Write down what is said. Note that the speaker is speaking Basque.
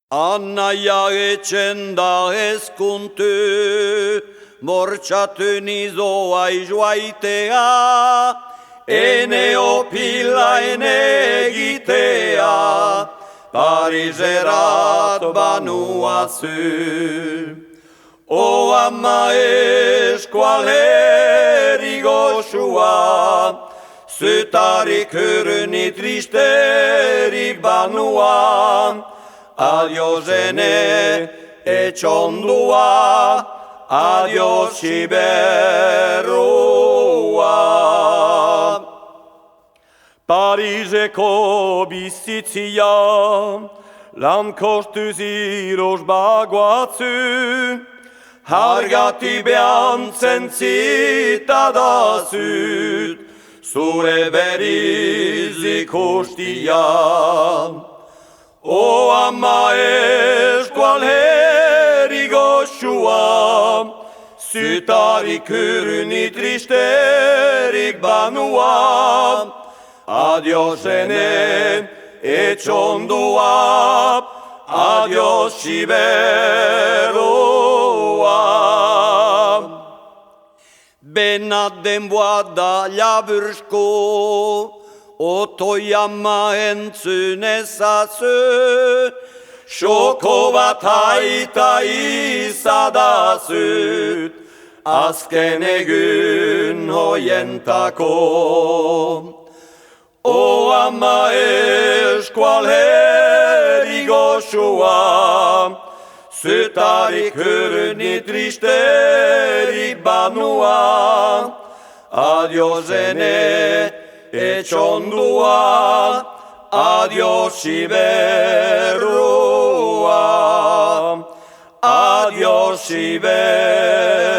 Anaia etxen da ezkuntu, bortxatu nizoa izuaitea, ene opila ene egitea, Pariserat banuazu. O ama eskualeri goxua, zutarik hurni tristerik banuan, adios ene etxondua, adios iberrua. Pariseko bizitzia, lan kostu ziroz bagoatzu, hargati behantzen zitadazut, zure beriz ikustia. O ama eskualheri goxua, zutarik urni tristerik banua, adios ene etxondua, adios iberrua. Bena denboa da labursko, otoi ama entzun ezazu, xoko bat aita izadazut, azken egun hoientako. O ama eskualheri goxua, zutarik hurni tristerik banua, adios ene etxondua, adios iberrua, adios iberrua.